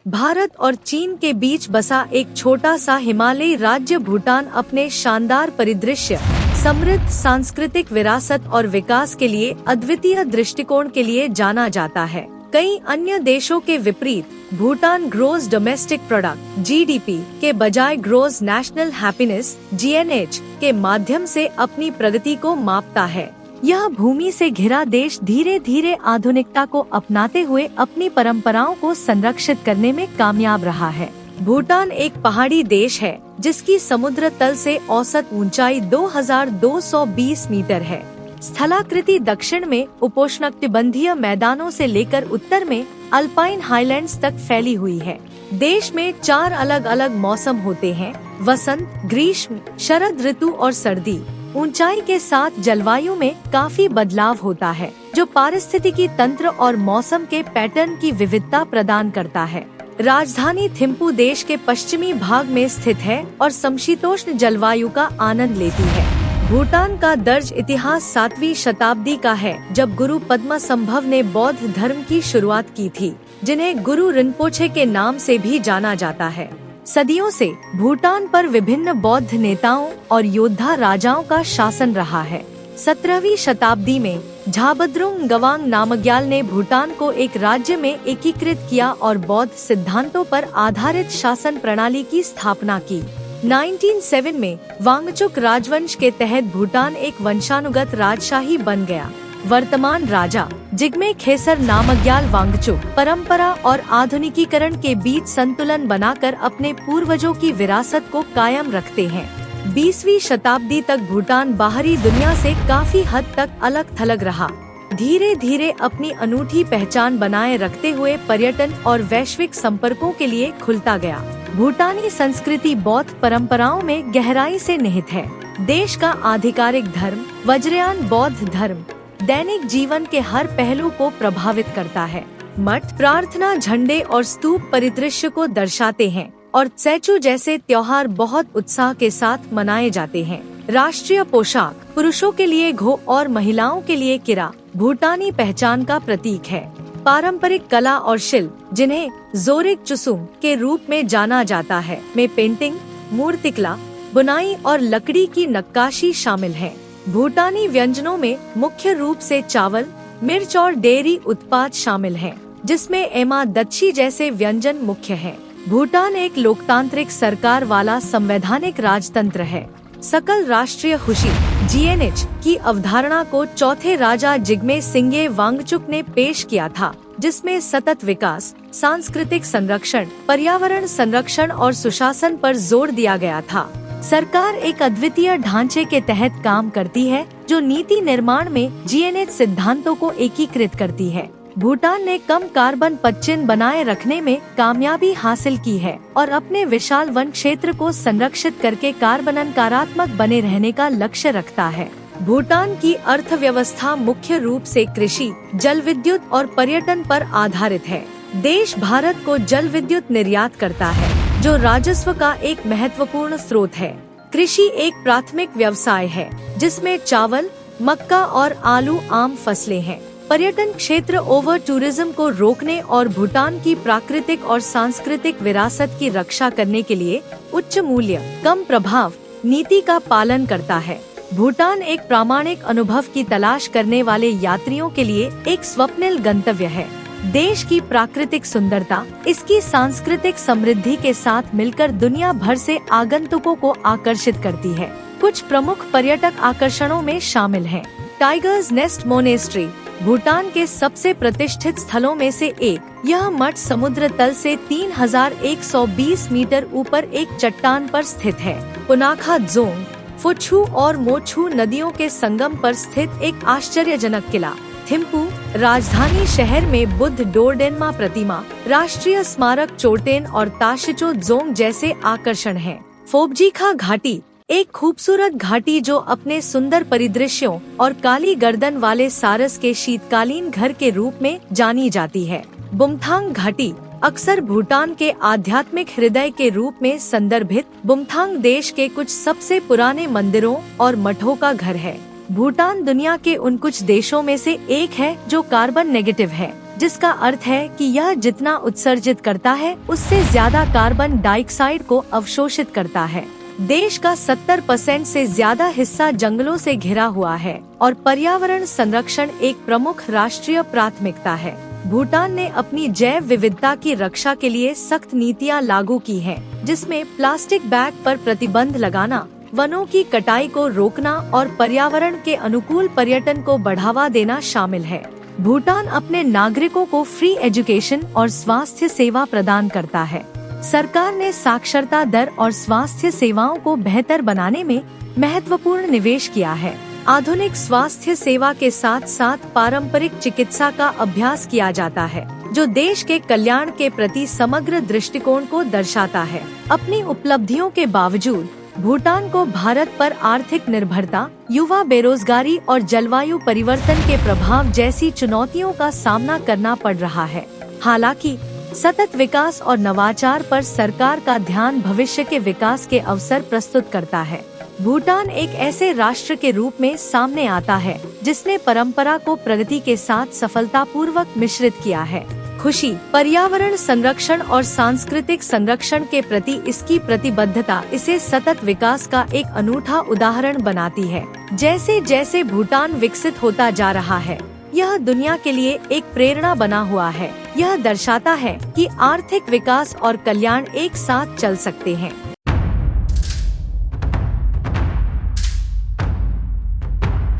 भारत और चीन के बीच बसा एक छोटा सा हिमालयी राज्य भूटान अपने शानदार परिदृश्य, समृद्ध सांस्कृतिक विरासत और विकास के लिए अद्वितीय दृष्टिकोण के लिए जाना जाता है। कई अन्य देशों के विपरीत भूटान ग्रोस डोमेस्टिक प्रोडक्ट (जीडीपी) के बजाय ग्रोस नेशनल हैप्पीनेस (जीएनएच) के माध्यम से अपनी प्रगति को मापता है। यह भूमि से घिरा देश धीरे धीरे आधुनिकता को अपनाते हुए अपनी परंपराओं को संरक्षित करने में कामयाब रहा है। भूटान एक पहाड़ी देश है जिसकी समुद्र तल से औसत ऊंचाई 2220 मीटर है। स्थलाकृति दक्षिण में उपोष्णकटिबंधीय मैदानों से लेकर उत्तर में अल्पाइन हाईलैंड्स तक फैली हुई है। देश में 4 अलग अलग मौसम होते हैं: वसंत, ग्रीष्म, शरद ऋतु और सर्दी। ऊंचाई के साथ जलवायु में काफी बदलाव होता है, जो पारिस्थितिकी तंत्र और मौसम के पैटर्न की विविधता प्रदान करता है। राजधानी थिम्पू देश के पश्चिमी भाग में स्थित है और समशीतोष्ण जलवायु का आनंद लेती है। भूटान का दर्ज इतिहास 7वीं शताब्दी का है, जब गुरु पद्मसंभव ने बौद्ध धर्म की शुरुआत की थी, जिन्हें गुरु रिनपोछे के नाम से भी जाना जाता है। सदियों से भूटान पर विभिन्न बौद्ध नेताओं और योद्धा राजाओं का शासन रहा है। 17वीं शताब्दी में झाबद्रुंग गवांग नामग्याल ने भूटान को एक राज्य में एकीकृत किया और बौद्ध सिद्धांतों पर आधारित शासन प्रणाली की स्थापना की। 1907 में वांगचुक राजवंश के तहत भूटान एक वंशानुगत राजशाही बन गया। वर्तमान राजा जिग्मे खेसर नामग्याल वांगचुक परंपरा और आधुनिकीकरण के बीच संतुलन बनाकर अपने पूर्वजों की विरासत को कायम रखते हैं। 20वीं शताब्दी तक भूटान बाहरी दुनिया से काफी हद तक अलग थलग रहा। धीरे धीरे अपनी अनूठी पहचान बनाए रखते हुए पर्यटन और वैश्विक संपर्कों के लिए खुलता गया। भूटानी संस्कृति बौद्ध परंपराओं में गहराई से निहित है। देश का आधिकारिक धर्म वज्रयान बौद्ध धर्म दैनिक जीवन के हर पहलू को प्रभावित करता है। मठ, प्रार्थना, झंडे और स्तूप परिदृश्य को दर्शाते हैं और त्सेचू जैसे त्योहार बहुत उत्साह के साथ मनाए जाते हैं। राष्ट्रीय पोशाक पुरुषों के लिए घो और महिलाओं के लिए किरा भूटानी पहचान का प्रतीक है। पारंपरिक कला और शिल्प, जिन्हें जोरिक चुसुम के रूप में जाना जाता है, में पेंटिंग, मूर्तिकला, बुनाई और लकड़ी की नक्काशी शामिल है। भूटानी व्यंजनों में मुख्य रूप से चावल, मिर्च और डेयरी उत्पाद शामिल हैं, जिसमें एमा दच्छी जैसे व्यंजन मुख्य हैं। भूटान एक लोकतांत्रिक सरकार वाला संवैधानिक राजतंत्र है। सकल राष्ट्रीय खुशी (जीएनएच) की अवधारणा को चौथे राजा जिग्मे सिंगे वांगचुक ने पेश किया था, जिसमें सतत विकास, सांस्कृतिक संरक्षण, पर्यावरण संरक्षण और सुशासन पर जोर दिया गया था। सरकार एक अद्वितीय ढांचे के तहत काम करती है, जो नीति निर्माण में जीएनएच सिद्धांतों को एकीकृत करती है। भूटान ने कम कार्बन पदचिह्न बनाए रखने में कामयाबी हासिल की है और अपने विशाल वन क्षेत्र को संरक्षित करके कार्बन नकारात्मक बने रहने का लक्ष्य रखता है। भूटान की अर्थव्यवस्था मुख्य रूप से कृषि, जल विद्युत और पर्यटन पर आधारित है। देश भारत को जल विद्युत निर्यात करता है, जो राजस्व का एक महत्वपूर्ण स्रोत है। कृषि एक प्राथमिक व्यवसाय है, जिसमें चावल, मक्का और आलू आम फसलें हैं। पर्यटन क्षेत्र ओवर टूरिज्म को रोकने और भूटान की प्राकृतिक और सांस्कृतिक विरासत की रक्षा करने के लिए उच्च मूल्य, कम प्रभाव नीति का पालन करता है। भूटान एक प्रामाणिक अनुभव की तलाश करने वाले यात्रियों के लिए एक स्वप्निल गंतव्य है। देश की प्राकृतिक सुंदरता इसकी सांस्कृतिक समृद्धि के साथ मिलकर दुनिया भर से आगंतुकों को आकर्षित करती है। कुछ प्रमुख पर्यटक आकर्षणों में शामिल हैं: टाइगर्स नेस्ट मोनेस्ट्री भूटान के सबसे प्रतिष्ठित स्थलों में से एक। यह मठ समुद्र तल से 3120 मीटर ऊपर एक चट्टान पर स्थित है। पुनाखा जोंग, फुछू और मोछू नदियों के संगम पर स्थित एक आश्चर्यजनक किला। थिम्पू राजधानी शहर में बुद्ध डोरडेनमा प्रतिमा, राष्ट्रीय स्मारक चोटेन और ताशिचो जोंग जैसे आकर्षण हैं। फोबजीखा घाटी एक खूबसूरत घाटी जो अपने सुंदर परिदृश्यों और काली गर्दन वाले सारस के शीतकालीन घर के रूप में जानी जाती है। बुमथांग घाटी अक्सर भूटान के आध्यात्मिक हृदय के रूप में संदर्भित बुमथांग देश के कुछ सबसे पुराने मंदिरों और मठों का घर है। भूटान दुनिया के उन कुछ देशों में से एक है जो कार्बन नेगेटिव है। जिसका अर्थ है कि यह जितना उत्सर्जित करता है उससे ज्यादा कार्बन डाइऑक्साइड को अवशोषित करता है। देश का 70% से ज्यादा हिस्सा जंगलों से घिरा हुआ है और पर्यावरण संरक्षण एक प्रमुख राष्ट्रीय प्राथमिकता है। भूटान ने अपनी जैव विविधता की रक्षा के लिए सख्त नीतियां लागू की हैं, जिसमें प्लास्टिक बैग पर प्रतिबंध लगाना, वनों की कटाई को रोकना और पर्यावरण के अनुकूल पर्यटन को बढ़ावा देना शामिल है। भूटान अपने नागरिकों को फ्री एजुकेशन और स्वास्थ्य सेवा प्रदान करता है। सरकार ने साक्षरता दर और स्वास्थ्य सेवाओं को बेहतर बनाने में महत्वपूर्ण निवेश किया है। आधुनिक स्वास्थ्य सेवा के साथ साथ पारंपरिक चिकित्सा का अभ्यास किया जाता है, जो देश के कल्याण के प्रति समग्र दृष्टिकोण को दर्शाता है। अपनी उपलब्धियों के बावजूद भूटान को भारत पर आर्थिक निर्भरता, युवा बेरोजगारी और जलवायु परिवर्तन के प्रभाव जैसी चुनौतियों का सामना करना पड़ रहा है। हालांकि सतत विकास और नवाचार पर सरकार का ध्यान भविष्य के विकास के अवसर प्रस्तुत करता है। भूटान एक ऐसे राष्ट्र के रूप में सामने आता है जिसने परंपरा को प्रगति के साथ सफलतापूर्वक मिश्रित किया है। खुशी, पर्यावरण संरक्षण और सांस्कृतिक संरक्षण के प्रति इसकी प्रतिबद्धता इसे सतत विकास का एक अनूठा उदाहरण बनाती है। जैसे जैसे भूटान विकसित होता जा रहा है, यह दुनिया के लिए एक प्रेरणा बना हुआ है। यह दर्शाता है कि आर्थिक विकास और कल्याण एक साथ चल सकते हैं।